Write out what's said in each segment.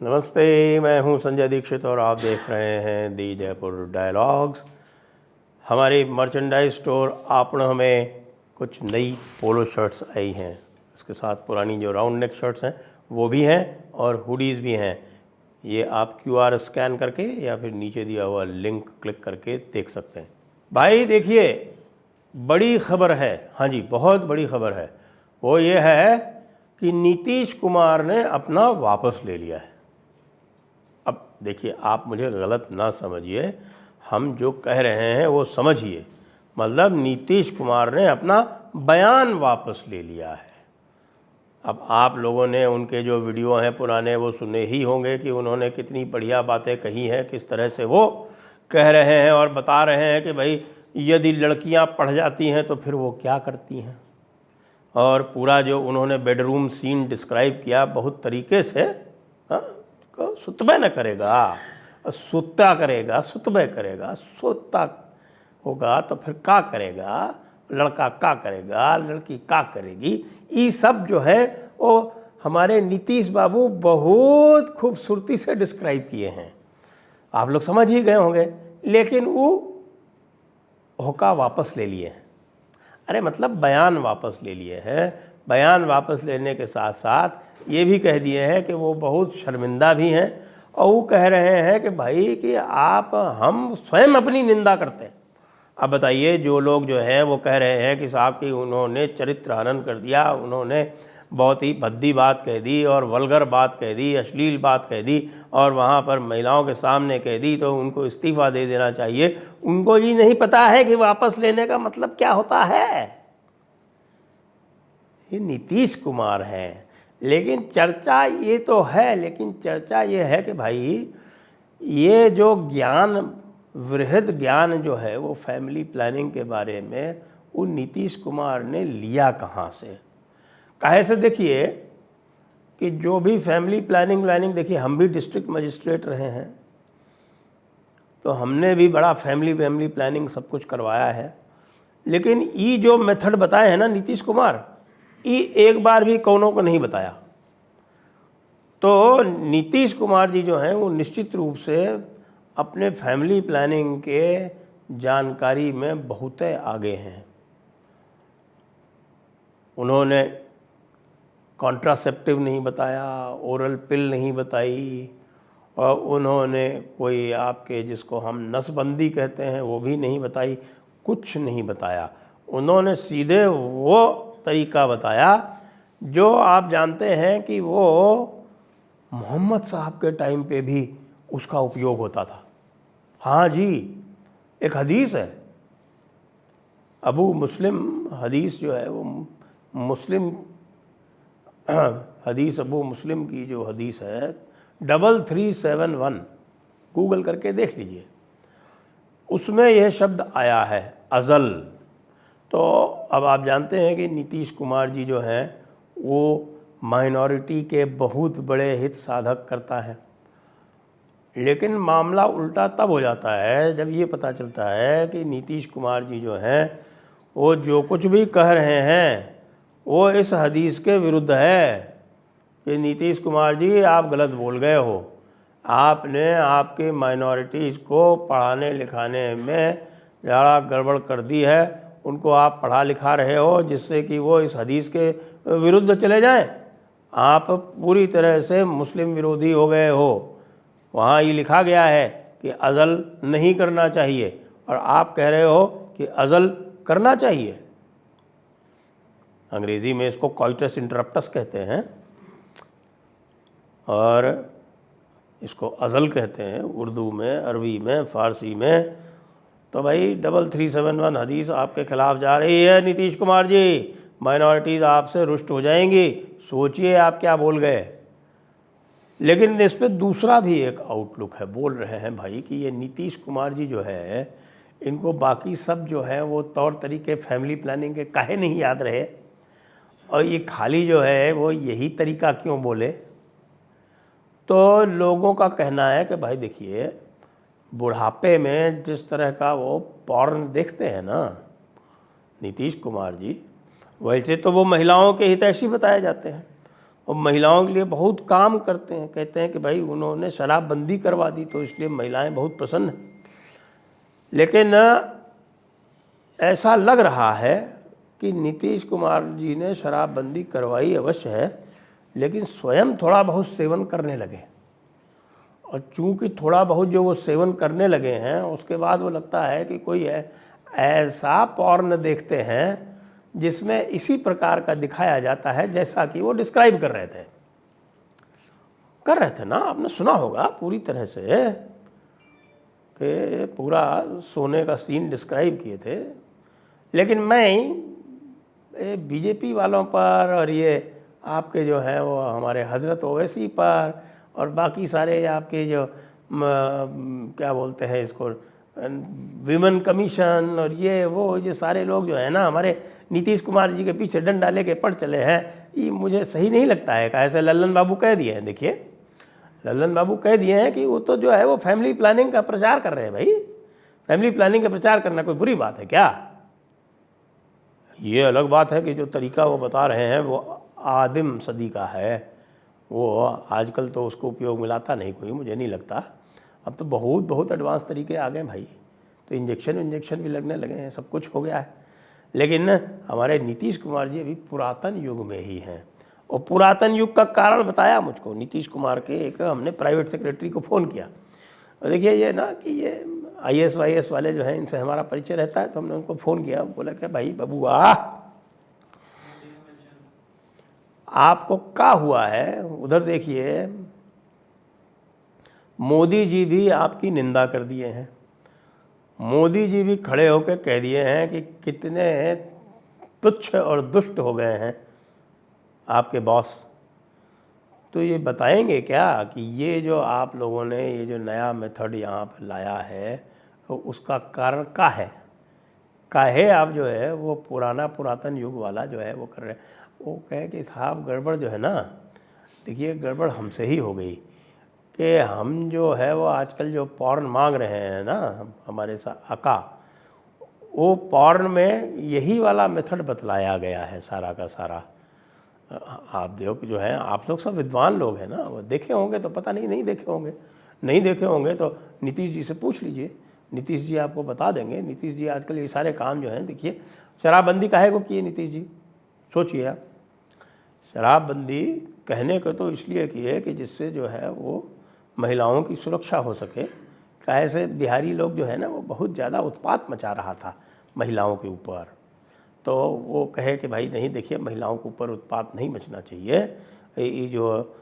नमस्ते, मैं हूं संजय दीक्षित और आप देख रहे हैं दी जयपुर डायलॉग्स। हमारी मर्चेंडाइज स्टोर आपणों में कुछ नई पोलो शर्ट्स आई हैं। इसके साथ पुरानी जो राउंड नेक शर्ट्स हैं वो भी हैं और हुडीज़ भी हैं। ये आप QR स्कैन करके या फिर नीचे दिया हुआ लिंक क्लिक करके देख सकते हैं। भाई देखिए, बड़ी खबर है। हाँ जी, बहुत बड़ी खबर है। वो ये है कि नीतीश कुमार ने अपना वापस ले लिया है। अब देखिए, आप मुझे गलत ना समझिए, हम जो कह रहे हैं वो समझिए। मतलब नीतीश कुमार ने अपना बयान वापस ले लिया है। अब आप लोगों ने उनके जो वीडियो हैं पुराने वो सुने ही होंगे कि उन्होंने कितनी बढ़िया बातें कही हैं, किस तरह से वो कह रहे हैं और बता रहे हैं कि भाई यदि लड़कियां पढ़ जाती हैं तो फिर वो क्या करती हैं। और पूरा जो उन्होंने बेडरूम सीन डिस्क्राइब किया बहुत तरीके से, सुतबे न करेगा, सुत्ता करेगा, सुतबे करेगा, सोता होगा तो फिर का करेगा, लड़का का करेगा, लड़की का करेगी। ये सब जो है वो हमारे नीतीश बाबू बहुत खूबसूरती से डिस्क्राइब किए हैं। आप लोग समझ ही गए होंगे, लेकिन वो होका वापस ले लिए हैं। अरे मतलब बयान वापस ले लिए हैं। बयान वापस लेने के साथ साथ ये भी कह दिए हैं कि वो बहुत शर्मिंदा भी हैं और वो कह रहे हैं कि भाई कि हम स्वयं अपनी निंदा करते हैं। अब बताइए, जो लोग जो हैं वो कह रहे हैं कि साहब कि उन्होंने चरित्र हनन कर दिया, उन्होंने बहुत ही भद्दी बात कह दी और वल्गर बात कह दी, अश्लील बात कह दी और वहाँ पर महिलाओं के सामने कह दी, तो उनको इस्तीफ़ा दे देना चाहिए। उनको ये नहीं पता है कि वापस लेने का मतलब क्या होता है। ये नीतीश कुमार हैं। लेकिन चर्चा ये तो है, लेकिन चर्चा ये है कि भाई ये जो ज्ञान, वृहद ज्ञान जो है वो फैमिली प्लानिंग के बारे में वो नीतीश कुमार ने लिया कहाँ से। काहे से देखिए कि जो भी फैमिली प्लानिंग देखिए, हम भी डिस्ट्रिक्ट मजिस्ट्रेट रहे हैं तो हमने भी बड़ा फैमिली प्लानिंग सब कुछ करवाया है। लेकिन ये जो मेथड बताए हैं ना नीतीश कुमार, ये एक बार भी कौनों को नहीं बताया। तो नीतीश कुमार जी जो हैं वो निश्चित रूप से अपने फैमिली प्लानिंग के जानकारी में बहुत आगे हैं। उन्होंने कॉन्ट्रासेप्टिव नहीं बताया, ओरल पिल नहीं बताई, और उन्होंने कोई आपके जिसको हम नसबंदी कहते हैं वो भी नहीं बताई, कुछ नहीं बताया। उन्होंने सीधे वो तरीका बताया जो आप जानते हैं कि वो मोहम्मद साहब के टाइम पे भी उसका उपयोग होता था। हाँ जी, एक हदीस है, अबू मुस्लिम हदीस जो है वो मुस्लिम हदीस, अबू मुस्लिम की जो हदीस है 3371, गूगल करके देख लीजिए, उसमें यह शब्द आया है अज़ल। तो अब आप जानते हैं कि नीतीश कुमार जी जो हैं वो माइनॉरिटी के बहुत बड़े हित साधक करता है। लेकिन मामला उल्टा तब हो जाता है जब ये पता चलता है कि नीतीश कुमार जी जो हैं वो जो कुछ भी कह रहे हैं वो इस हदीस के विरुद्ध है कि नीतीश कुमार जी आप गलत बोल गए हो, आपने आपके माइनॉरिटीज़ को पढ़ाने लिखाने में ज़रा गड़बड़ कर दी है, उनको आप पढ़ा लिखा रहे हो जिससे कि वो इस हदीस के विरुद्ध चले जाएं। आप पूरी तरह से मुस्लिम विरोधी हो गए हो। वहाँ ये लिखा गया है कि अज़ल नहीं करना चाहिए और आप कह रहे हो कि अज़ल करना चाहिए। अंग्रेज़ी में इसको कॉइटस इंटरप्टस कहते हैं और इसको अज़ल कहते हैं उर्दू में, अरबी में, फ़ारसी में। तो भाई 3371 हदीस आपके ख़िलाफ़ जा रही है नीतीश कुमार जी, माइनॉरिटीज़ आपसे रुष्ट हो जाएंगी। सोचिए आप क्या बोल गए। लेकिन इस पर दूसरा भी एक आउटलुक है। बोल रहे हैं भाई कि ये नीतीश कुमार जी जो है इनको बाकी सब जो है वो तौर तरीके फैमिली प्लानिंग के काहे नहीं याद रहे और ये खाली जो है वो यही तरीका क्यों बोले। तो लोगों का कहना है कि भाई देखिए, बुढ़ापे में जिस तरह का वो पॉर्न देखते हैं ना नीतीश कुमार जी, वैसे तो वो महिलाओं के हितैषी बताए जाते हैं। और महिलाओं के लिए बहुत काम करते हैं। कहते हैं कि भाई उन्होंने शराबबंदी करवा दी तो इसलिए महिलाएं बहुत प्रसन्न हैं। लेकिन ऐसा लग रहा है कि नीतीश कुमार जी ने शराबबंदी करवाई अवश्य है, लेकिन स्वयं थोड़ा बहुत सेवन करने लगे। और चूंकि थोड़ा बहुत जो वो सेवन करने लगे हैं, उसके बाद वो लगता है कि कोई ऐसा पॉर्न देखते हैं जिसमें इसी प्रकार का दिखाया जाता है जैसा कि वो डिस्क्राइब कर रहे थे ना। आपने सुना होगा पूरी तरह से कि पूरा सोने का सीन डिस्क्राइब किए थे। लेकिन मैं बीजेपी वालों पर और ये आपके जो है वो हमारे हजरत ओवैसी पर और बाकी सारे आपके जो क्या बोलते हैं इसको, विमेन कमीशन और ये वो जो सारे लोग जो है ना हमारे नीतीश कुमार जी के पीछे डंडा लेके पड़ चले हैं, ये मुझे सही नहीं लगता है। ऐसे लल्लन बाबू कह दिए हैं, देखिए लल्लन बाबू कह दिए हैं कि वो तो जो है वो फैमिली प्लानिंग का प्रचार कर रहे हैं। भाई फैमिली प्लानिंग का प्रचार करना कोई बुरी बात है क्या? ये अलग बात है कि जो तरीका वो बता रहे हैं वो आदिम सदी का है, वो आजकल तो उसको उपयोग में लाता नहीं कोई, मुझे नहीं लगता। अब तो बहुत एडवांस तरीके आ गए भाई, तो इंजेक्शन भी लगने लगे हैं, सब कुछ हो गया है। लेकिन हमारे नीतीश कुमार जी अभी पुरातन युग में ही हैं। और पुरातन युग का कारण बताया मुझको नीतीश कुमार के, एक हमने प्राइवेट सेक्रेटरी को फ़ोन किया। और देखिए ये ना कि ये IAS वाईएएस वाले जो हैं इनसे हमारा परिचय रहता है, तो हमने उनको फ़ोन किया, बोला कि भाई बबुआ आपको क्या हुआ है? उधर देखिए मोदी जी भी आपकी निंदा कर दिए हैं। मोदी जी भी खड़े होकर कह दिए हैं कि कितने तुच्छ और दुष्ट हो गए हैं आपके बॉस। तो ये बताएंगे क्या कि ये जो आप लोगों ने ये जो नया मेथड यहाँ पर लाया है तो उसका कारण क्या है? काहे आप जो है वो पुरातन युग वाला जो है वो कर रहे हैं। वो कहे कि साहब गड़बड़ जो है ना, देखिए गड़बड़ हमसे ही हो गई कि हम जो है वो आजकल जो पॉर्न मांग रहे हैं ना हमारे आका, वो पॉर्न में यही वाला मेथड बतलाया गया है सारा का सारा। आप देखो जो है, आप लोग सब विद्वान लोग हैं ना, वो देखे होंगे तो पता नहीं देखे होंगे तो नीतीश जी से पूछ लीजिए, नीतीश जी आपको बता देंगे। नीतीश जी आजकल ये सारे काम जो हैं, देखिए शराबबंदी काहे को किए नीतीश जी, सोचिए आप। शराबबंदी कहने को तो इसलिए की है कि जिससे जो है वो महिलाओं की सुरक्षा हो सके। काहे से बिहारी लोग जो है ना वो बहुत ज़्यादा उत्पात मचा रहा था महिलाओं के ऊपर, तो वो कहे कि भाई नहीं देखिए महिलाओं के ऊपर उत्पात नहीं मचना चाहिए। ये जो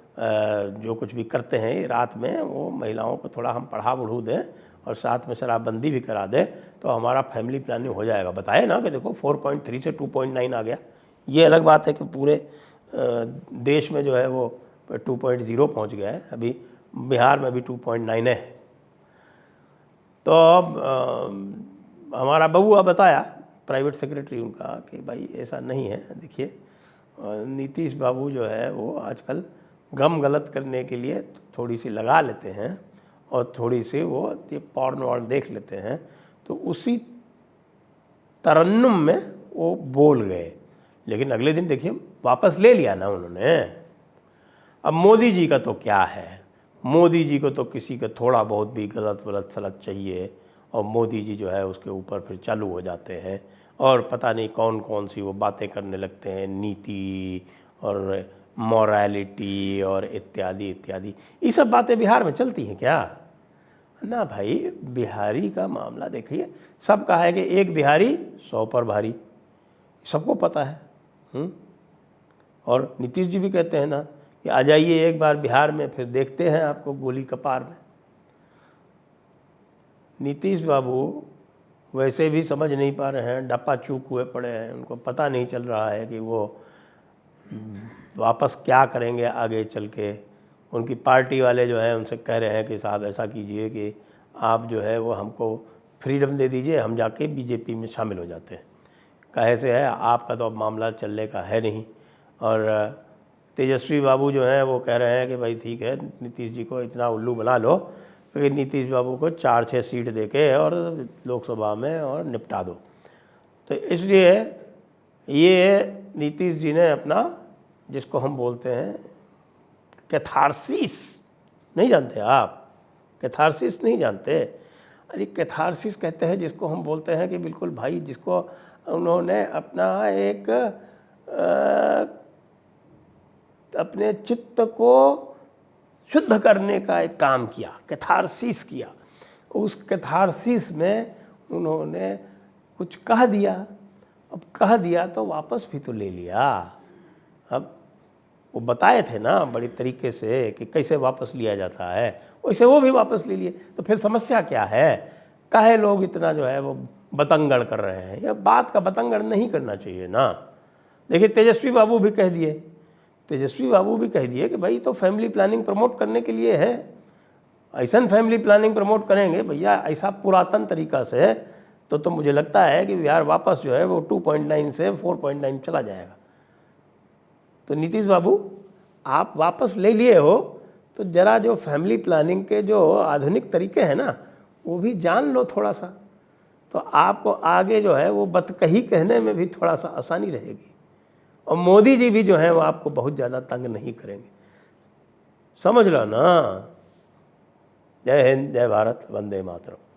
कुछ भी करते हैं रात में वो महिलाओं को थोड़ा हम पढ़ा बढ़ू दें और साथ में शराबबंदी भी करा दें तो हमारा फैमिली प्लानिंग हो जाएगा। बताए ना कि देखो 4.3 से 2.9 आ गया। ये अलग बात है कि पूरे देश में जो है वो 2.0 पहुँच गया है, अभी बिहार में भी 2.9 है। तो हमारा बबुआ बताया प्राइवेट सेक्रेटरी उनका कि भाई ऐसा नहीं है। देखिए नीतीश बाबू जो है वो आजकल गम गलत करने के लिए थोड़ी सी लगा लेते हैं और थोड़ी सी वो ये पॉर्न वॉर्न देख लेते हैं, तो उसी तरन्नुम में वो बोल गए। लेकिन अगले दिन देखिए वापस ले लिया ना उन्होंने। अब मोदी जी का तो क्या है, मोदी जी को तो किसी का थोड़ा बहुत भी गलत सलत चाहिए और मोदी जी जो है उसके ऊपर फिर चालू हो जाते हैं और पता नहीं कौन कौन सी वो बातें करने लगते हैं, नीति और मॉरलिटी और इत्यादि इत्यादि। ये सब बातें बिहार में चलती हैं क्या ना भाई? बिहारी का मामला देखिए, सब कहा है कि एक बिहारी 100 पर भारी, सबको पता है। और नीतीश जी भी कहते हैं ना कि आ जाइए एक बार बिहार में, फिर देखते हैं आपको गोली कपार में। नीतीश बाबू वैसे भी समझ नहीं पा रहे हैं, डप्पा चूक हुए पड़े हैं, उनको पता नहीं चल रहा है कि वो वापस क्या करेंगे आगे चल के। उनकी पार्टी वाले जो हैं उनसे कह रहे हैं कि साहब ऐसा कीजिए कि आप जो है वो हमको फ्रीडम दे दीजिए, हम जाके बीजेपी में शामिल हो जाते हैं। काहे से है, आपका तो अब मामला चलने का है नहीं। और तेजस्वी बाबू जो हैं वो कह रहे हैं कि भाई ठीक है नीतीश जी को इतना उल्लू बना लो कि नीतीश बाबू को 4-6 सीट देके और लोकसभा में और निपटा दो। तो इसलिए ये नीतीश जी ने अपना, जिसको हम बोलते हैं कैथारसिस नहीं जानते आप? कैथारसिस नहीं जानते? अरे कैथारसिस कहते हैं जिसको हम बोलते हैं कि बिल्कुल भाई, जिसको उन्होंने अपना एक अपने चित्त को शुद्ध करने का एक काम किया, कैथारसिस किया। उस कैथारसिस में उन्होंने कुछ कह दिया। अब कह दिया तो वापस भी तो ले लिया। अब वो बताए थे ना बड़ी तरीके से कि कैसे वापस लिया जाता है, वैसे वो भी वापस ले लिए। तो फिर समस्या क्या है? काहे लोग इतना जो है वो बतंगड़ कर रहे हैं? यह बात का बतंगड़ नहीं करना चाहिए ना। देखिए तेजस्वी बाबू भी कह दिए, कि भाई तो फैमिली प्लानिंग प्रमोट करने के लिए है। ऐसा फैमिली प्लानिंग प्रमोट करेंगे भैया ऐसा पुरातन तरीका से, तो मुझे लगता है कि बिहार वापस जो है वो 2.9 से 4.9 चला जाएगा। तो नीतीश बाबू आप वापस ले लिए हो तो ज़रा जो फैमिली प्लानिंग के जो आधुनिक तरीके हैं ना, वो भी जान लो थोड़ा सा, तो आपको आगे जो है वो बतकही कहने में भी थोड़ा सा आसानी रहेगी। और मोदी जी भी जो है वो आपको बहुत ज़्यादा तंग नहीं करेंगे, समझ लो ना। जय हिंद, जय भारत, वंदे मातरम।